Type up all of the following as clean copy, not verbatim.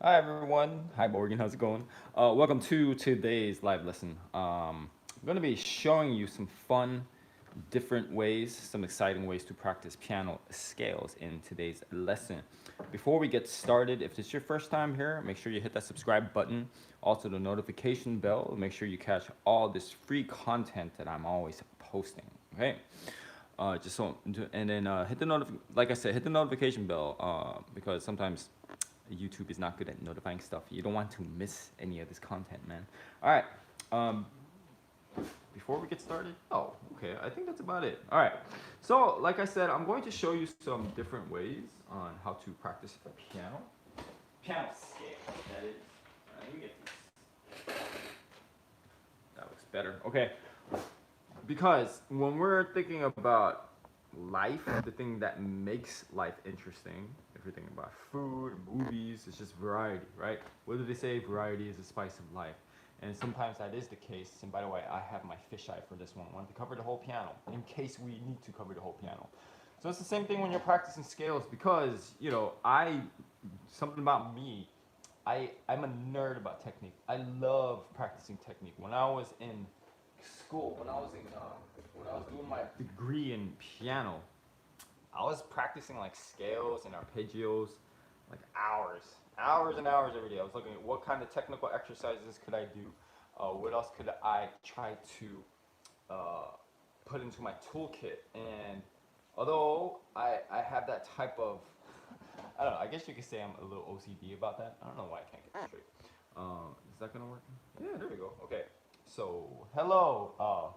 Hi everyone. Hi Morgan. How's it going? Welcome to today's live lesson. I'm going to be showing you some fun, different ways, some exciting ways to practice piano scales in today's lesson. Before we get started, if it's your first time here, make sure you hit that subscribe button. Also the notification bell. Make sure you catch all this free content that I'm always posting. Okay. Just so and then hit the like I said, hit the notification bell because sometimes YouTube is not good at notifying stuff. You don't want to miss any of this content, man. All right. Um, Before we get started, oh, okay. I think that's about it. All right. So, like I said, I'm going to show you some different ways on how to practice piano scale. That is. Let me get this. That looks better. Okay. Because when we're thinking about life, the thing that makes life interesting, if you're thinking about food, movies, it's just variety, right? What do they say? Variety is the spice of life. And sometimes that is the case. And by the way, I have my fisheye for this one. I wanted to cover the whole piano in case we need to cover the whole piano. So it's the same thing when you're practicing scales because, something about me, I'm a nerd about technique. I love practicing technique. When I was in school, when I was doing my degree in piano, I was practicing like scales and arpeggios, like hours and hours every day. I was looking at what kind of technical exercises could I do, what else could I try to put into my toolkit. And although I have that type of, I don't know, I guess you could say I'm a little OCD about that. I don't know why I can't get this straight. Is that gonna work? Yeah, there we go. Okay. So, hello,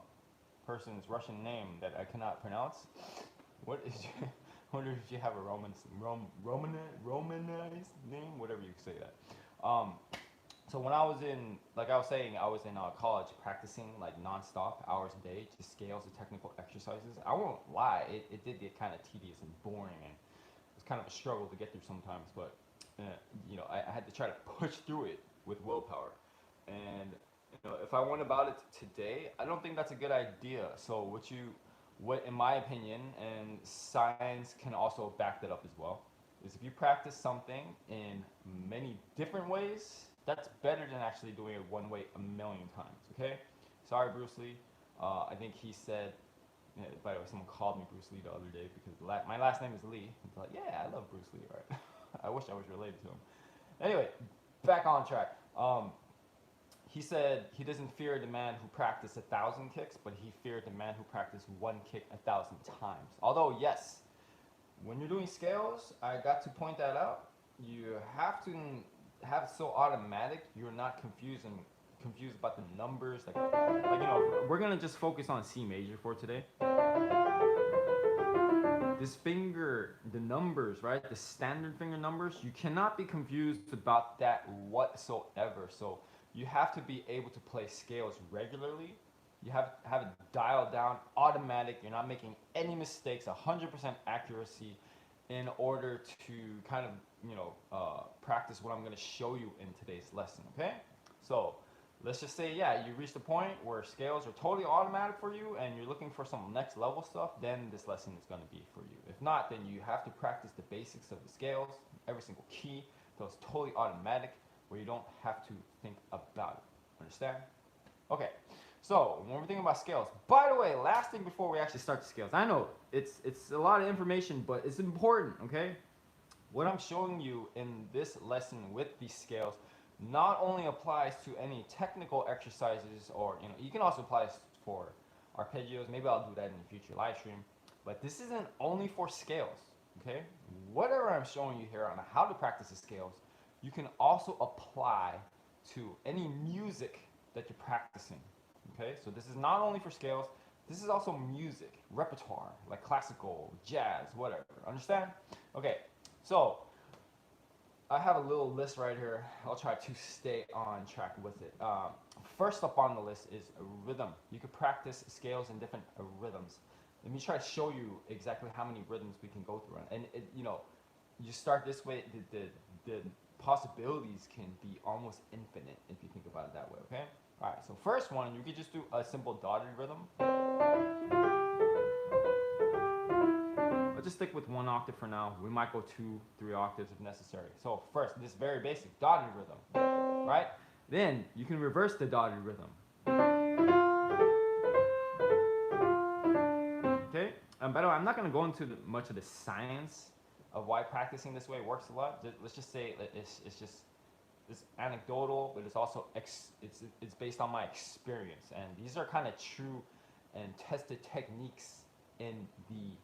person's Russian name that I cannot pronounce. What is your, I wonder if you have a Romanized name, whatever you say that. Um, so when I was in, like I was saying, I was in college practicing like nonstop, hours a day, just scales and technical exercises. I won't lie, it did get kind of tedious and boring, and it was kind of a struggle to get through sometimes. But I had to try to push through it with willpower. And if I went about it today, I don't think that's a good idea. So what in my opinion, and science can also back that up as well, is if you practice something in many different ways, that's better than actually doing it one way a million times. Okay, sorry Bruce Lee. I think he said. By the way, someone called me Bruce Lee the other day because my last name is Lee. It's like, yeah, I love Bruce Lee, right? I wish I was related to him. Anyway, back on track. He said he doesn't fear the man who practiced 1,000 kicks, but he feared the man who practiced one kick 1,000 times. Although, yes, when you're doing scales, I got to point that out. You have to have it so automatic you're not confused about the numbers. We're gonna just focus on C major for today. This finger, the numbers, right? The standard finger numbers, you cannot be confused about that whatsoever. So you have to be able to play scales regularly. You have it dialed down, automatic. You're not making any mistakes, 100% accuracy, in order to kind of practice what I'm going to show you in today's lesson. Okay, so let's just say, yeah, you reach the point where scales are totally automatic for you and you're looking for some next level stuff, then this lesson is going to be for you. If not, then you have to practice the basics of the scales, every single key, so it's totally automatic where you don't have to think about it. Understand? Okay, so when we're thinking about scales, by the way, last thing before we actually start the scales, I know it's a lot of information, but it's important, okay? What I'm showing you in this lesson with these scales not only applies to any technical exercises, or you can also apply this for arpeggios. Maybe I'll do that in a future live stream. But this isn't only for scales, okay? Whatever I'm showing you here on how to practice the scales, you can also apply to any music that you're practicing, okay? So this is not only for scales, this is also music, repertoire, like classical, jazz, whatever. Understand? Okay, so I have a little list right here. I'll try to stay on track with it. First up on the list is rhythm. You could practice scales in different rhythms. Let me try to show you exactly how many rhythms we can go through. And you start this way, the possibilities can be almost infinite if you think about it that way, okay? All right, so first one, you could just do a simple dotted rhythm. A let's just stick with 1 octave for now. We might go 2, 3 octaves if necessary. So first, this very basic dotted rhythm, right? Then you can reverse the dotted rhythm. Okay? By the way, I'm not going to go into much of the science of why practicing this way works a lot. Let's just say it's just it's anecdotal, but it's also it's based on my experience, and these are kind of true and tested techniques in the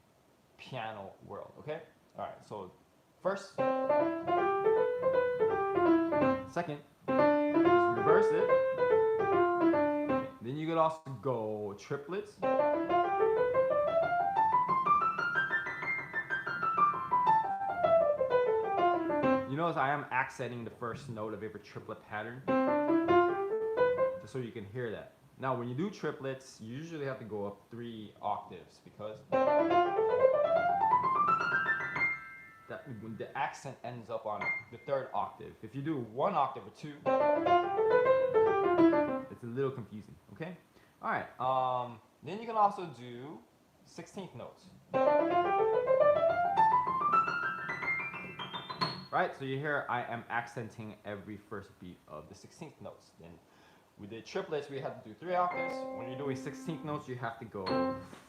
piano world. Okay, all right. So first, second, just reverse it. Then you could also go triplets. You notice I am accenting the first note of every triplet pattern, just so you can hear that. Now, when you do triplets, you usually have to go up 3 octaves because when the accent ends up on the 3rd octave. If you do 1 octave or 2, it's a little confusing. Okay. All right. Then you can also do 16th notes. Right, so you hear I am accenting every first beat of the 16th notes. Then we did triplets, we had to do 3 octaves. When you're doing 16th notes, you have to go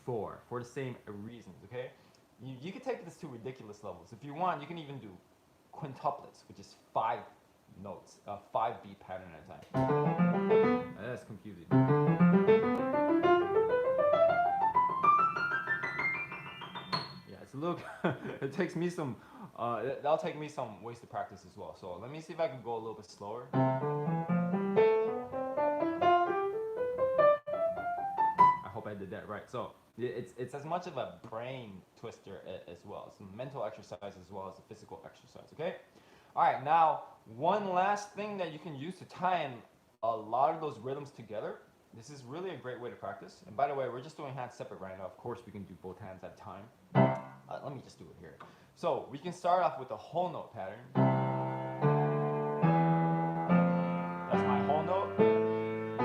4 for the same reasons, okay? You can take this to ridiculous levels. If you want, you can even do quintuplets, which is 5 notes, a 5 beat pattern at a time. That's confusing. Yeah, it's a little, it takes me some, that'll take me some ways to practice as well. So let me see if I can go a little bit slower. I hope I did that right. So it's as much of a brain twister as well. It's a mental exercise as well as a physical exercise, okay? All right, now one last thing that you can use to tie in a lot of those rhythms together. This is really a great way to practice. And by the way, we're just doing hands separate right now. Of course, we can do both hands at a time. Let me just do it here. So we can start off with a whole note pattern. That's my whole note.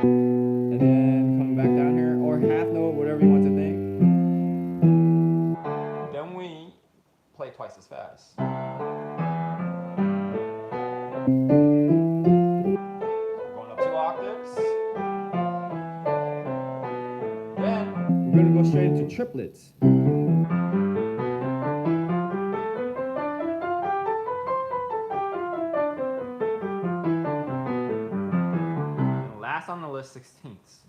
And then coming back down here, or half note, whatever you want to think. Then we play twice as fast. Going up 2 octaves. Then we're going to go straight into triplets. Last on the list, 16ths.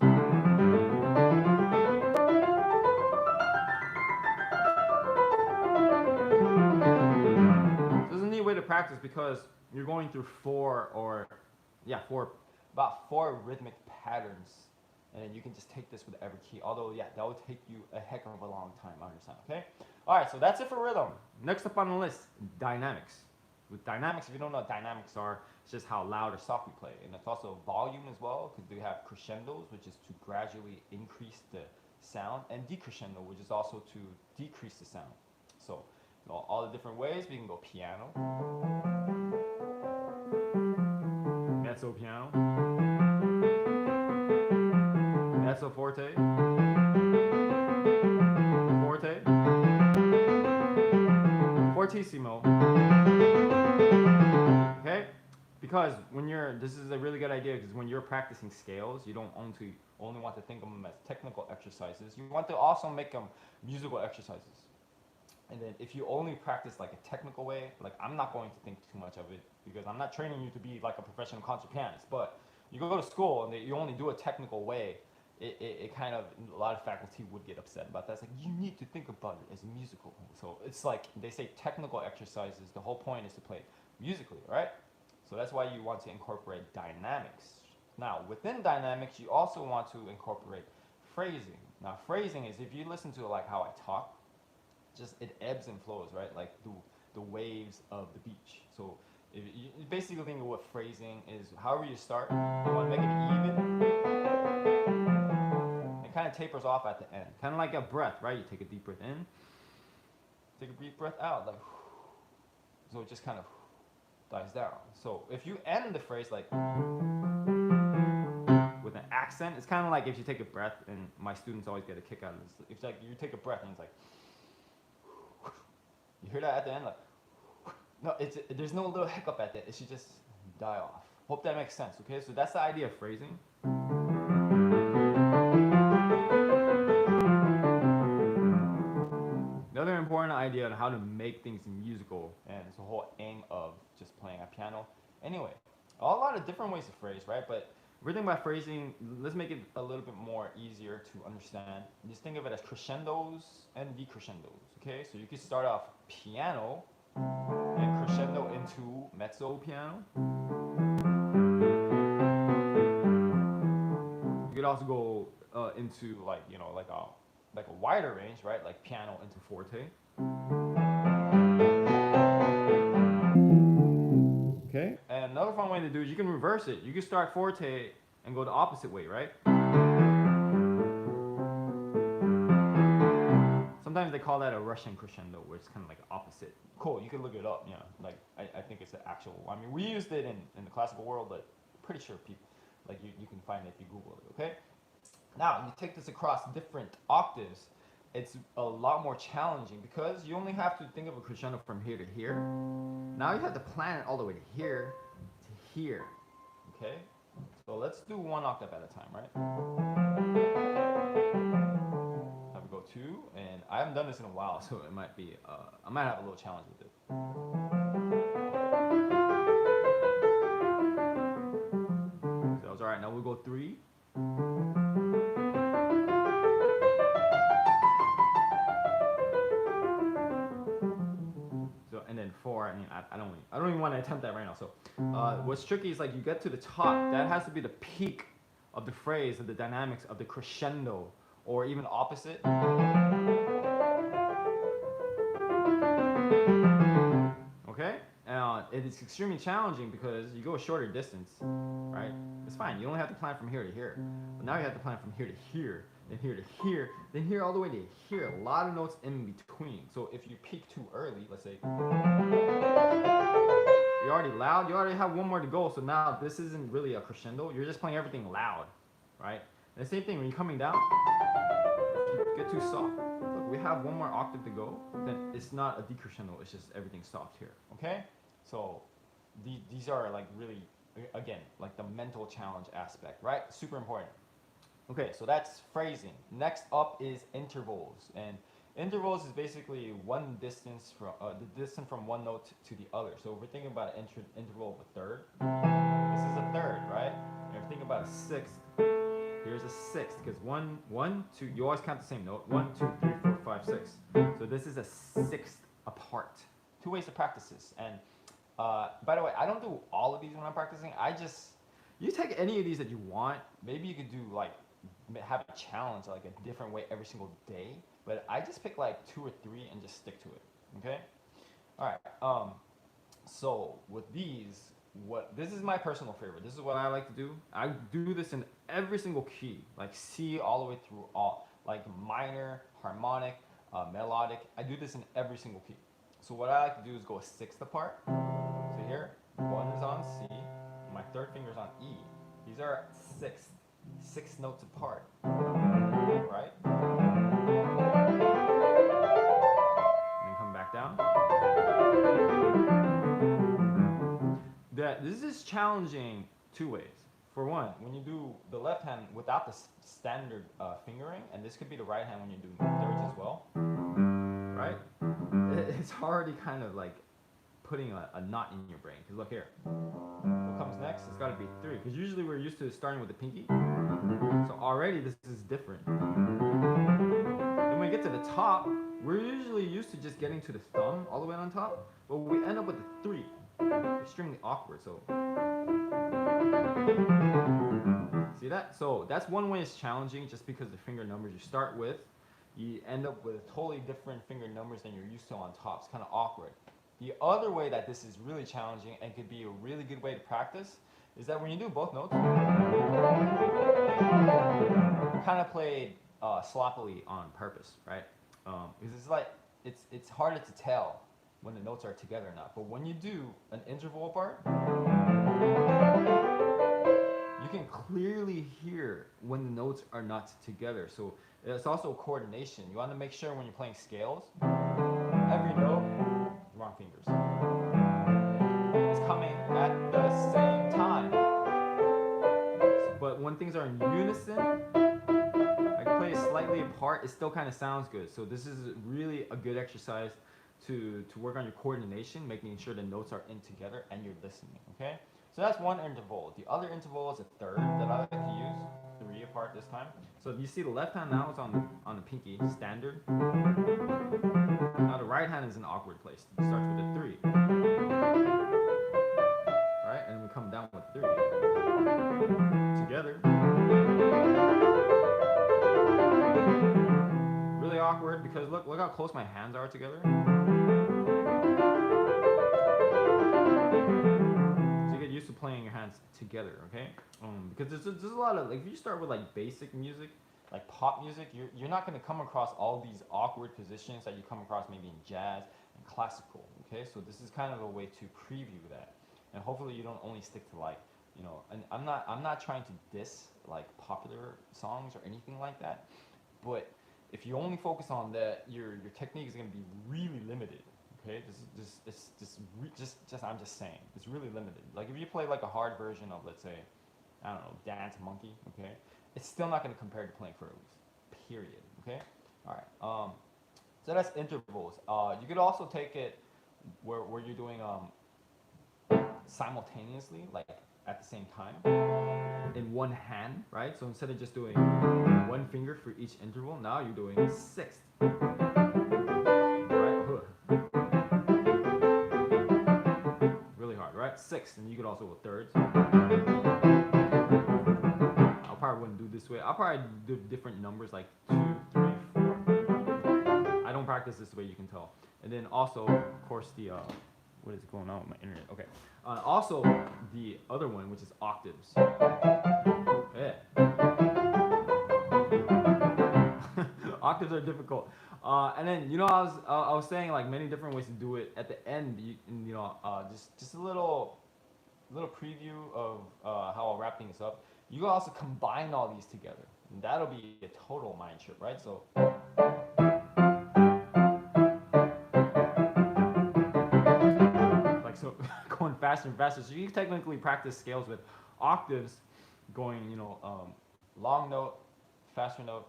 This is a neat way to practice because you're going through about four rhythmic patterns, and you can just take this with every key. Although, yeah, that would take you a heck of a long time, I understand, okay? All right, so that's it for rhythm. Next up on the list, dynamics. With dynamics, if you don't know what dynamics are, it's just how loud or soft you play. And it's also volume as well, because we have crescendos, which is to gradually increase the sound, and decrescendo, which is also to decrease the sound. So, you know, all the different ways, we can go piano, mezzo piano, mezzo forte, forte, fortissimo. Okay? Because when this is a really good idea, because when you're practicing scales, you don't only want to think of them as technical exercises. You want to also make them musical exercises. And then if you only practice like a technical way, like I'm not going to think too much of it because I'm not training you to be like a professional concert pianist. But you go to school and you only do a technical way, it kind of, a lot of faculty would get upset about that. It's like, you need to think about it as a musical. So it's like, they say technical exercises, the whole point is to play musically, right? So that's why you want to incorporate dynamics. Now, within dynamics, you also want to incorporate phrasing. Now, phrasing is, if you listen to like how I talk, just it ebbs and flows, right? Like the waves of the beach. So if you basically think of what phrasing is, however you start, you want to make it even. It kind of tapers off at the end, kind of like a breath, right? You take a deep breath in, take a deep breath out, like, so it just kind of dies down. So if you end the phrase like with an accent, it's kind of like if you take a breath, and my students always get a kick out of this. It's like you take a breath and it's like, You hear that at the end, like no, there's no little hiccup at that. It should just die off. Hope that makes sense. Okay, so that's the idea of phrasing. Another important idea on how to make things musical, and it's the whole aim of just playing a piano. Anyway, a lot of different ways to phrase, right? But if we're thinking about phrasing, let's make it a little bit more easier to understand. Just think of it as crescendos and decrescendos. Okay, so you could start off piano and crescendo into mezzo piano. You could also go into like like a wider range, right? Like piano into forte. Okay. And another fun way to do is you can reverse it. You can start forte and go the opposite way, right? Sometimes they call that a Russian crescendo, where it's kind of like opposite. Cool, you can look it up. Yeah, like I think it's an actual. I mean, we used it in the classical world, but pretty sure people like you can find it if you Google it. Okay. Now you take this across different octaves. It's a lot more challenging because you only have to think of a crescendo from here to here. Now you have to plan it all the way to here to here. Okay? So let's do one octave at a time, right? Have we go two, and I haven't done this in a while, so it might be I might have a little challenge with it. So that was alright. Now we'll go three. And then four. I mean, I don't even want to attempt that right now. So, what's tricky is like you get to the top. That has to be the peak of the phrase, of the dynamics of the crescendo, or even opposite. Okay, it is extremely challenging because you go a shorter distance, right? It's fine. You only have to plan from here to here, but now you have to plan from here to here. Then here to here, then here all the way to here. A lot of notes in between. So if you peak too early, let's say, you're already loud, you already have one more to go. So now this isn't really a crescendo. You're just playing everything loud, right? And the same thing when you're coming down, if you get too soft, look, we have one more octave to go, then it's not a decrescendo, it's just everything soft here, okay? So these are like really, again, like the mental challenge aspect, right? Super important. Okay, so that's phrasing. Next up is intervals, and intervals is basically one distance from the distance from one note to the other. So if we're thinking about an interval of a third, this is a third, right? And if we're thinking about a sixth, here's a sixth, because one, two, you always count the same note. 1, 2, 3, 4, 5, 6. So this is a sixth apart. Two ways to practice this. And by the way, I don't do all of these when I'm practicing. You take any of these that you want. Maybe you could do like have a challenge like a different way every single day, but I just pick like 2 or 3 and just stick to it. Okay, all right. So with these, this is my personal favorite. This is what I like to do. I do this in every single key, like C all the way through all, like minor, harmonic, melodic. I do this in every single key. So what I like to do is go a sixth apart. So here, 1 is on C, my third finger is on E. These are six notes apart, right? And then come back down. This is challenging two ways. For one, when you do the left hand without the standard fingering, and this could be the right hand when you're doing thirds as well, right? It's already kind of like putting a knot in your brain. Because look here, what comes next? It's got to be 3. Because usually we're used to starting with the pinky. So already this is different. Then when we get to the top, we're usually used to just getting to the thumb all the way on top, but we end up with the 3. Extremely awkward. So see that? So that's one way it's challenging, just because the finger numbers you start with, you end up with totally different finger numbers than you're used to on top. It's kind of awkward. The other way that this is really challenging and could be a really good way to practice is that when you do both notes, kind of played sloppily on purpose, right? Because it's like it's harder to tell when the notes are together or not. But when you do an interval apart, you can clearly hear when the notes are not together. So it's also coordination. You want to make sure when you're playing scales, every note wrong fingers. It's coming at the same time. But when things are in unison, I can play it slightly apart. It still kind of sounds good. So this is really a good exercise to work on your coordination, making sure the notes are in together and you're listening, okay? So that's one interval. The other interval is a third that I like to use, 3 apart this time. So you see the left hand now is on the pinky, standard. Now the right hand is in an awkward place. It starts with a 3. Right? And we come down with 3. Together. Really awkward because look how close my hands are together. Used to playing your hands together, okay? Because there's a lot of, like, if you start with like basic music, like pop music, you're not going to come across all these awkward positions that you come across maybe in jazz and classical, okay? So this is kind of a way to preview that, and hopefully you don't only stick to like, you know, and I'm not trying to diss like popular songs or anything like that, but if you only focus on that, your technique is going to be really limited. Okay, I'm just saying, it's really limited. Like if you play like a hard version of, let's say, I don't know, Dance Monkey, okay, it's still not going to compare to playing Footloose, period. Okay, all right. So that's intervals. You could also take it where you're doing simultaneously, like at the same time, in one hand, right? So instead of just doing one finger for each interval, now you're doing sixth. Sixth, and you could also go thirds. I probably wouldn't do this way. I'll probably do different numbers like 2, 3, 4. I don't practice this way, you can tell. And then also, of course, the what is going on with my internet? Okay. Also, the other one, which is octaves. Yeah. Octaves are difficult. And then, you know, I was saying like many different ways to do it. At the end, just a little preview of how I'll wrap things up. You can also combine all these together, and that'll be a total mind trip, right? So, like so, going faster and faster. So you can technically practice scales with octaves, going, you know, long note, faster note,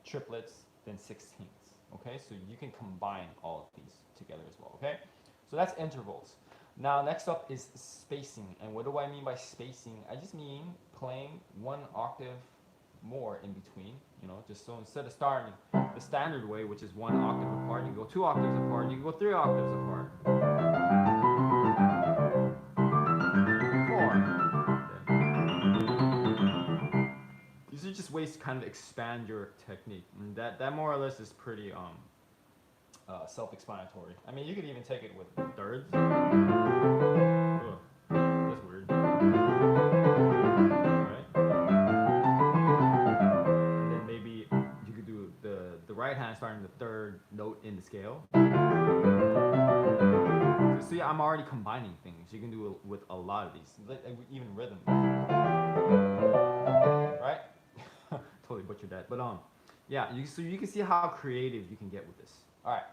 triplets, then 16ths. Okay, so you can combine all of these together as well, okay? So that's intervals. Now, next up is spacing. And what do I mean by spacing? I just mean playing one octave more in between, you know, just so instead of starting the standard way, which is 1 octave apart, you can go 2 octaves apart, you can go 3 octaves apart. 4. These are just ways to kind of expand your technique. And that more or less is pretty self-explanatory. I mean, you could even take it with thirds. Ugh, that's weird. Right? And then maybe you could do the right hand starting the third note in the scale. So see, I'm already combining things. You can do it with a lot of these, like even rhythm. Right? Totally butchered that, but yeah. So you can see how creative you can get with this. All right.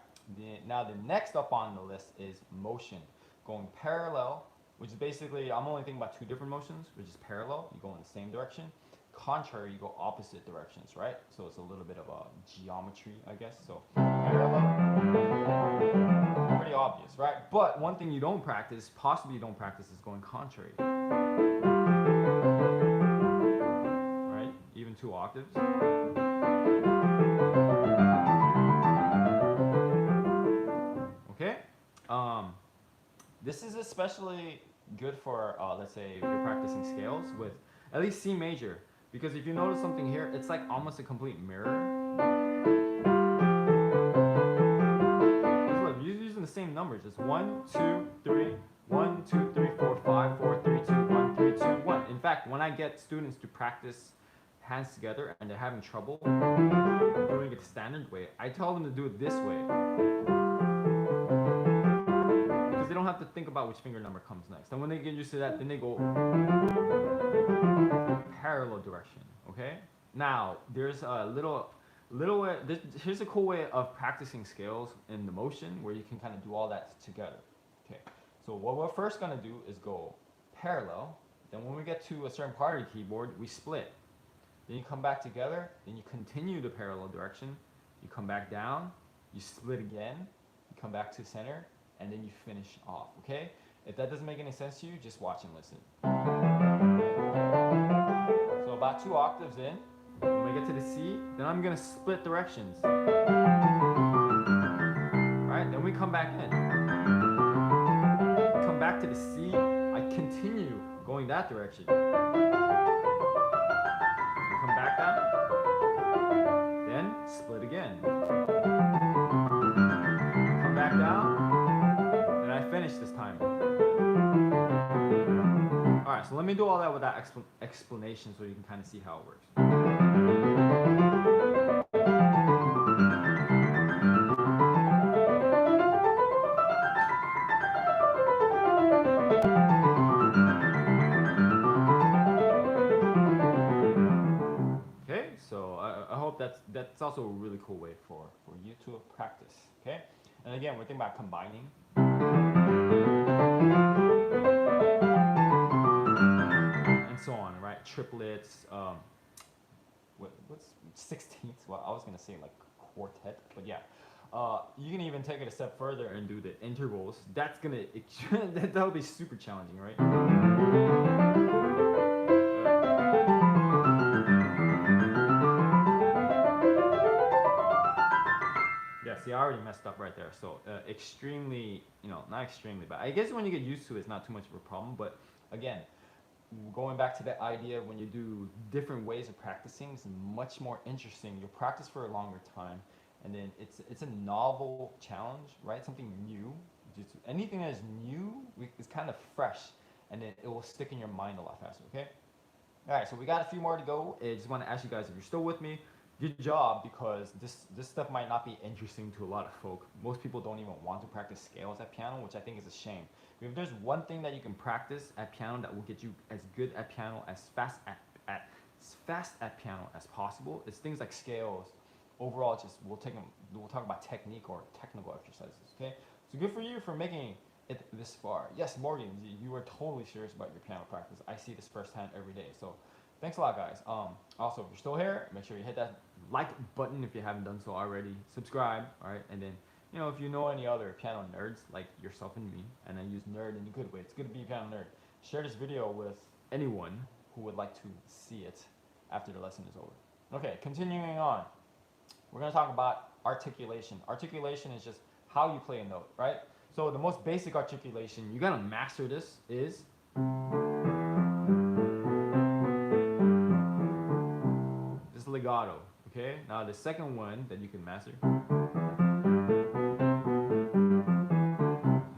Now the next up on the list is motion, going parallel, which is basically, I'm only thinking about 2 different motions, which is parallel, you go in the same direction. Contrary, you go opposite directions, right? So it's a little bit of a geometry, I guess. So parallel, pretty obvious, right? But one thing you don't practice, possibly you don't practice, is going contrary. Right? Even 2 octaves. This is especially good for, let's say, if you're practicing scales with at least C major, because if you notice something here, it's like almost a complete mirror. Look, you're using the same numbers. It's 1, 2, 3, 1, 2, 3, 4, 5, 4, 3, 2, 1, 3, 2, 1. In fact, when I get students to practice hands together and they're having trouble doing it the standard way, I tell them to do it this way. They don't have to think about which finger number comes next. And when they get used to that, then they go parallel direction, okay? Now, there's a little Here's a cool way of practicing scales in the motion where you can kind of do all that together. Okay, so what we're first gonna do is go parallel. Then when we get to a certain part of the keyboard, we split. Then you come back together. Then you continue the parallel direction. You come back down. You split again. You come back to center, and then you finish off. Okay. If that doesn't make any sense to you, just watch and listen. So about 2 octaves in, when we get to the C, then I'm gonna split directions. Right? Then we come back in. Come back to the C. I continue going that direction. And come back down. Then split again. Come back down. And I finish this time. Alright, so let me do all that without explanation so you can kind of see how it works. Okay, so I hope that's also a really cool way for you to practice. Okay, and again, we're thinking about combining. So on, right? Triplets, what's 16ths? Well, I was gonna say like quartet, but yeah. You can even take it a step further and do the intervals. That's gonna that'll be super challenging, right? Yeah, see, I already messed up right there. So extremely, not extremely bad. I guess when you get used to it, it's not too much of a problem. But again, going back to that idea, when you do different ways of practicing, it's much more interesting. You'll practice for a longer time, and then it's a novel challenge, right? Something new. Just anything that is new is kind of fresh, and then it will stick in your mind a lot faster. Okay. All right. So we got a few more to go. I just want to ask you guys if you're still with me. Good job, because this stuff might not be interesting to a lot of folk. Most people don't even want to practice scales at piano, which I think is a shame. If there's one thing that you can practice at piano that will get you as good at piano, as fast at piano as possible, it's things like scales. Overall, we'll talk about technique or technical exercises. Okay, so good for you for making it this far. Yes, Morgan, you are totally serious about your piano practice. I see this firsthand every day. So thanks a lot, guys. Also, if you're still here, make sure you hit that like button if you haven't done so already. Subscribe, all right, and then. If you know any other piano nerds like yourself and me, and I use nerd in a good way, it's good to be a piano nerd, share this video with anyone who would like to see it after the lesson is over. Okay, continuing on. We're going to talk about articulation. Articulation is just how you play a note, right? So the most basic articulation, you got to master this, is this legato, okay? Now the second one that you can master,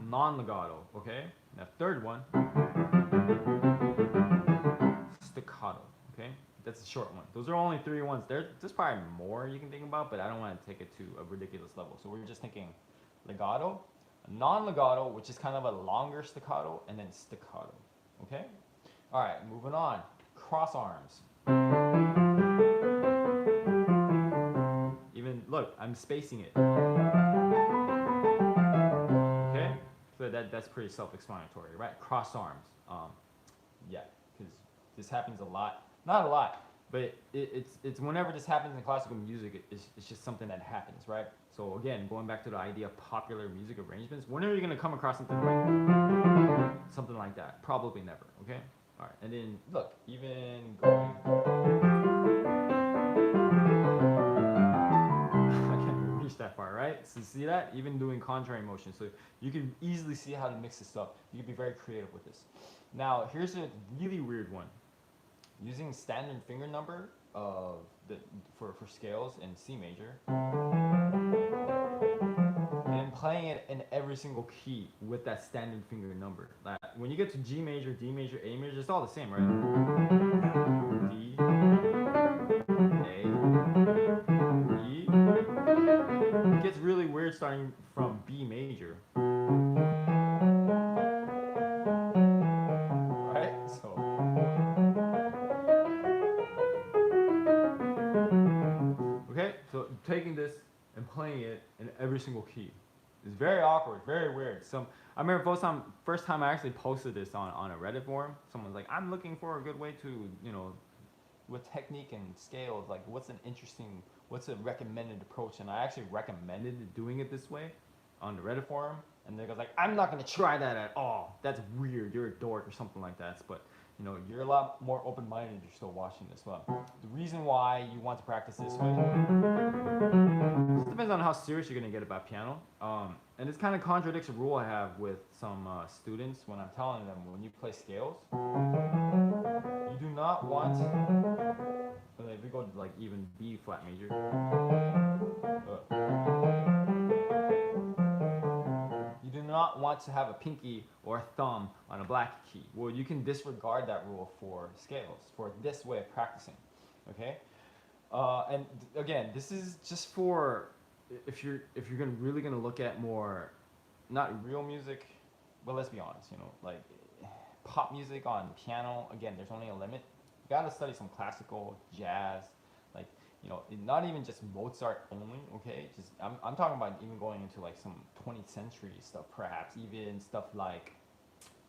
non-legato, okay? Now third one, staccato, okay? That's a short one. Those are only 3 ones. There's probably more you can think about, but I don't want to take it to a ridiculous level. So we're just thinking legato, non-legato, which is kind of a longer staccato, and then staccato, okay? All right, moving on. Cross arms. Even, look, I'm spacing it. So that's pretty self-explanatory, right? Cross arms. Yeah, because this happens a lot. Not a lot, but it's whenever this happens in classical music, it's just something that happens, right? So again, going back to the idea of popular music arrangements, when are you going to come across something like that? Probably never, okay? All right, and then look, even going... that far, right? So see that? Even doing contrary motion. So you can easily see how to mix this up. You can be very creative with this. Now, here's a really weird one. Using standard finger number for scales in C major, and playing it in every single key with that standard finger number. Like when you get to G major, D major, A major, it's all the same, right? D, A, E. It gets really weird starting from B major. Right? So okay, so single key. It's very awkward, very weird. I remember first time I actually posted this on a Reddit forum. Someone's like, I'm looking for a good way to, with technique and scales, like what's a recommended approach? And I actually recommended doing it this way on the Reddit forum. And they goes like, I'm not gonna try that at all. That's weird. You're a dork or something like that. But you're a lot more open-minded if you're still watching this. Well, the reason why you want to practice this way, it depends on how serious you're gonna get about piano. And this kind of contradicts a rule I have with some students when I'm telling them when you play scales, you do not want. If we go to like even B flat major. You do not want to have a pinky or a thumb on a black key. Well, you can disregard that rule for scales, for this way of practicing, okay? And again, this is just for if you're really gonna look at more, not real music, but let's be honest, like pop music on piano. Again, there's only a limit. You gotta study some classical, jazz, like not even just Mozart only, okay? Just I'm talking about even going into like some 20th century stuff, perhaps even stuff like,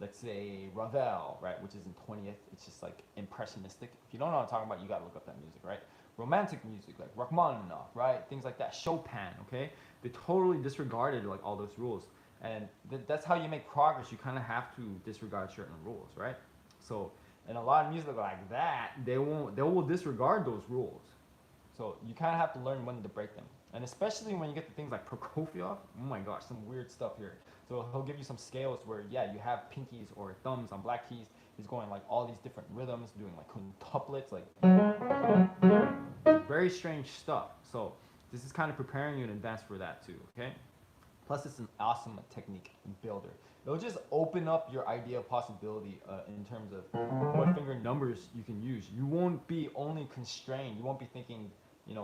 let's say Ravel, right, which is in 20th. It's just like impressionistic. If you don't know what I'm talking about, you gotta look up that music, right? Romantic music like Rachmaninoff, right? Things like that. Chopin, okay? They totally disregarded like all those rules, and that's how you make progress. You kind of have to disregard certain rules, right? So, and a lot of music like that, they will disregard those rules. So you kind of have to learn when to break them. And especially when you get to things like Prokofiev, oh my gosh, some weird stuff here. So he'll give you some scales where, yeah, you have pinkies or thumbs on black keys. He's going like all these different rhythms, doing like quintuplets, like very strange stuff. So this is kind of preparing you in advance for that too, okay? Plus it's an awesome technique builder. It'll just open up your idea of possibility in terms of what finger numbers you can use. You won't be only constrained. You won't be thinking,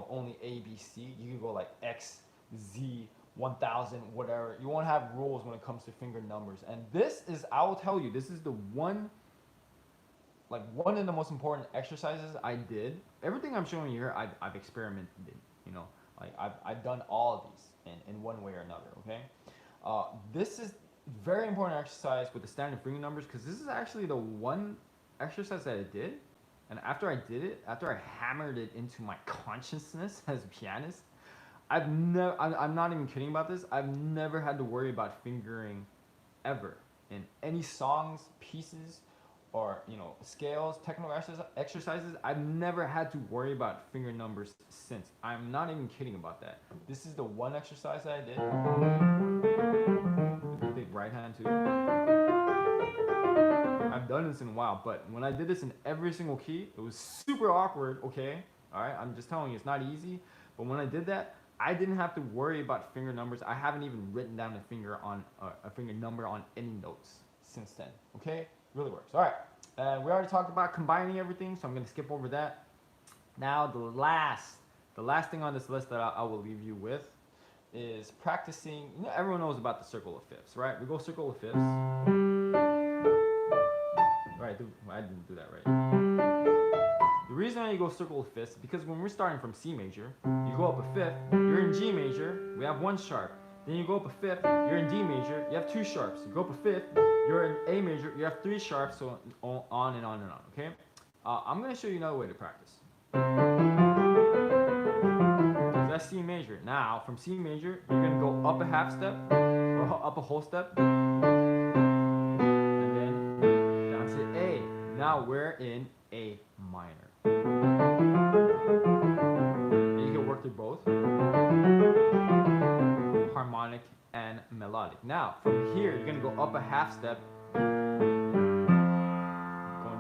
only A, B, C. You can go like X, Z, 1000, whatever. You won't have rules when it comes to finger numbers. And this is, I will tell you, this is the one of the most important exercises I did. Everything I'm showing you here, I've experimented in, like I've done all of these in one way or another, okay? This is very important exercise with the standard finger numbers, because this is actually the one exercise that I did. And after I did it, after I hammered it into my consciousness as a pianist, I'm not even kidding about this, I've never had to worry about fingering ever in any songs, pieces, or scales, technical exercises. I've never had to worry about finger numbers since. I'm not even kidding about that. This is the one exercise that I did. Big right hand too. I've done this in a while, but when I did this in every single key, it was super awkward, okay? Alright, I'm just telling you, it's not easy. But when I did that, I didn't have to worry about finger numbers. I haven't even written down a finger number on any notes since then, okay? Really works. Alright, and we already talked about combining everything, so I'm going to skip over that. Now, the last thing on this list that I will leave you with is practicing. Everyone knows about the circle of fifths, right? We go circle of fifths. Right, I didn't do that right. The reason why you go circle of fifths is because when we're starting from C major, you go up a fifth, you're in G major, we have one sharp. Then you go up a fifth, you're in D major, you have two sharps. You go up a fifth, you're in A major, you have three sharps, so on and on and on, okay? I'm going to show you another way to practice. So that's C major. Now, from C major, you're going to go up a half step, or up a whole step, and then down to A. Now we're in A minor. And you can work through both. Harmonic and melodic. Now, from here, you're going to go up a half step. Going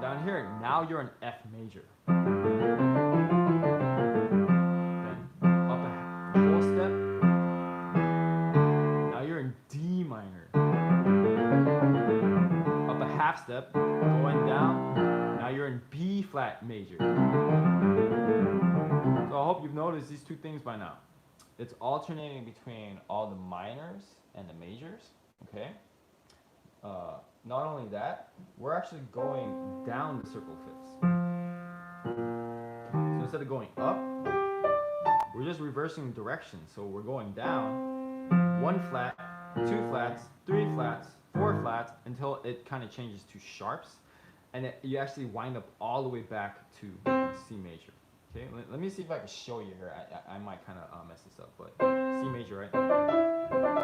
down here. Now you're in F major. Then up a whole step. Now you're in D minor. Up a half step. Going down. Now you're in B flat major. So I hope you've noticed these two things by now. It's alternating between all the minors and the majors, okay? Not only that, we're actually going down the circle fifths. So instead of going up, we're just reversing direction. So we're going down, one flat, two flats, three flats, four flats, until it kind of changes to sharps, and you actually wind up all the way back to C major. Okay, let me see if I can show you here. I might kind of mess this up, but C major, right?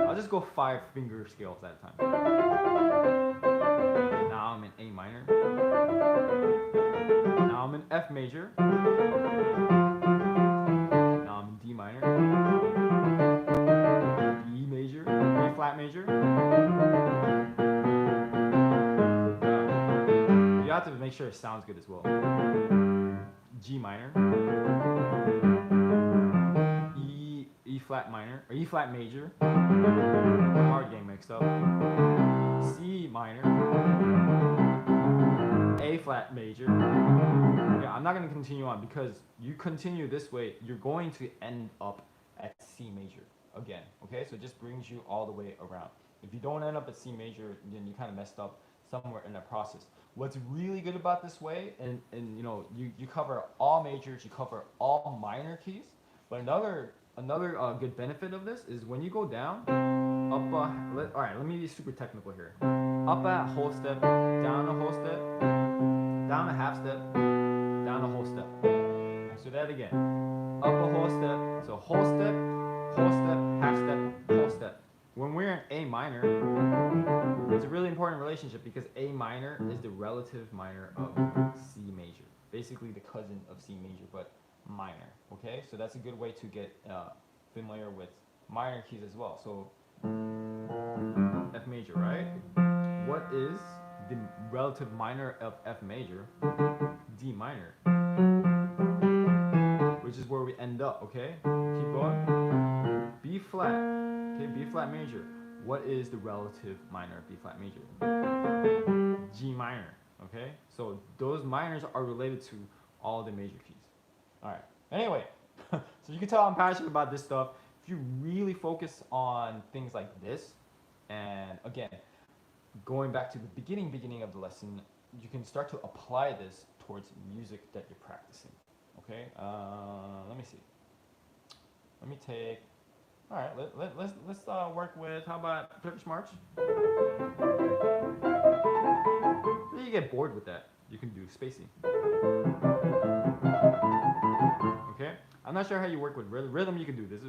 I'll just go 5-finger scales at a time. Now I'm in A minor. Now I'm in F major. Now I'm in D minor. E major. E flat major. You have to make sure it sounds good as well. G minor. E flat minor, or E flat major. Hard getting mixed up. C minor. A flat major. Yeah, I'm not going to continue on because you continue this way, you're going to end up at C major again. Okay, so it just brings you all the way around. If you don't end up at C major, then you kind of messed up somewhere in that process. What's really good about this way, and you know, you cover all majors, you cover all minor keys, but another good benefit of this is when you go down, up, all right, let me be super technical here. Up a whole step, down a whole step, down a half step, down a whole step. So that again, up a whole step, so whole step, half step, whole step. When we're in A minor, it's a really important relationship because A minor is the relative minor of C major. Basically the cousin of C major, but minor. Okay, so that's a good way to get familiar with minor keys as well. So F major, right? What is the relative minor of F major? D minor, which is where we end up. Okay, keep going. B flat. Okay, B flat major. What is the relative minor of B flat major? G minor. Okay, so those minors are related to all the major keys. All right. Anyway, so you can tell I'm passionate about this stuff. If you really focus on things like this, and again, going back to the beginning of the lesson, you can start to apply this towards music that you're practicing. Okay. Let me see. Let me take. All right. Let's work with. How about Turkish March? You get bored with that, you can do spacey. Okay? I'm not sure how you work with rhythm. Rhythm you can do this.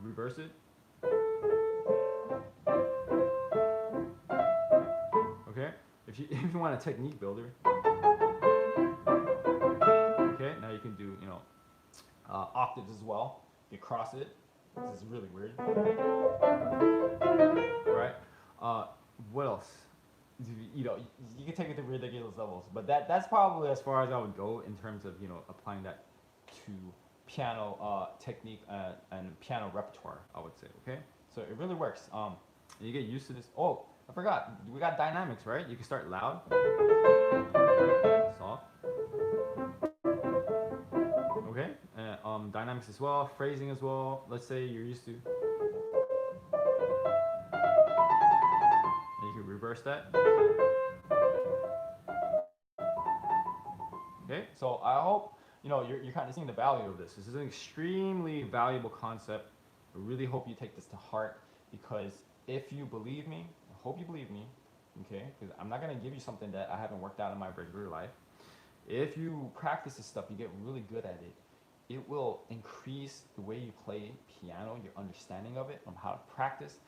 Reverse it. Okay? If you want a technique builder. Okay, now you can do, you know, octaves as well. You cross it. This is really weird. Right? What else? You know, you can take it to ridiculous levels, but that's probably as far as I would go in terms of, you know, applying that to piano technique and piano repertoire, I would say. Okay, so it really works. You get used to this. Oh, I forgot. We got dynamics, right? You can start loud, soft. Okay, dynamics as well, phrasing as well. Let's say you're used to. You can reverse that. Okay, so I hope you know you're kind of seeing the value of this. This is an extremely valuable concept. I really hope you take this to heart because if you believe me, I hope you believe me. Okay, because I'm not gonna give you something that I haven't worked out in my regular life. If you practice this stuff, you get really good at it. It will increase the way you play piano, your understanding of it, on how to practice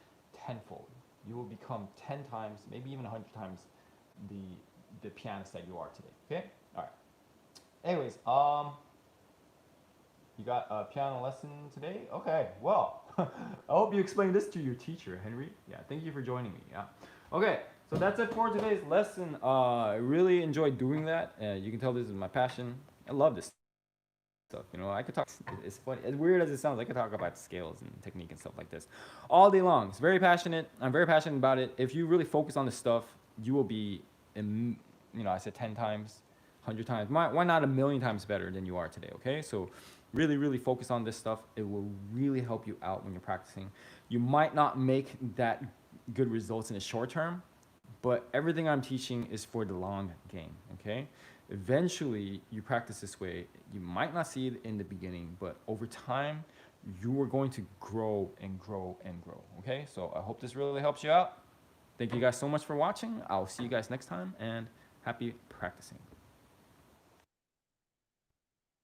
tenfold. You will become 10 times, maybe even 100 times the pianist that you are today. Okay? All right. Anyways, you got a piano lesson today? Okay, well, I hope you explained this to your teacher, Henry. Yeah, thank you for joining me. Yeah. Okay, so that's it for today's lesson. I really enjoyed doing that. You can tell this is my passion. I love this stuff. You know, I could talk. It's funny, as weird as it sounds. I could talk about scales and technique and stuff like this all day long. It's very passionate. I'm very passionate about it. If you really focus on this stuff, you will be, you know, I said 10 times, 100 times. Why not 1,000,000 times better than you are today? Okay, so really, really focus on this stuff. It will really help you out when you're practicing. You might not make that good results in the short term, but everything I'm teaching is for the long game. Okay. Eventually, you practice this way. You might not see it in the beginning, but over time, you are going to grow and grow and grow. Okay, so I hope this really helps you out. Thank you guys so much for watching. I'll see you guys next time, and happy practicing.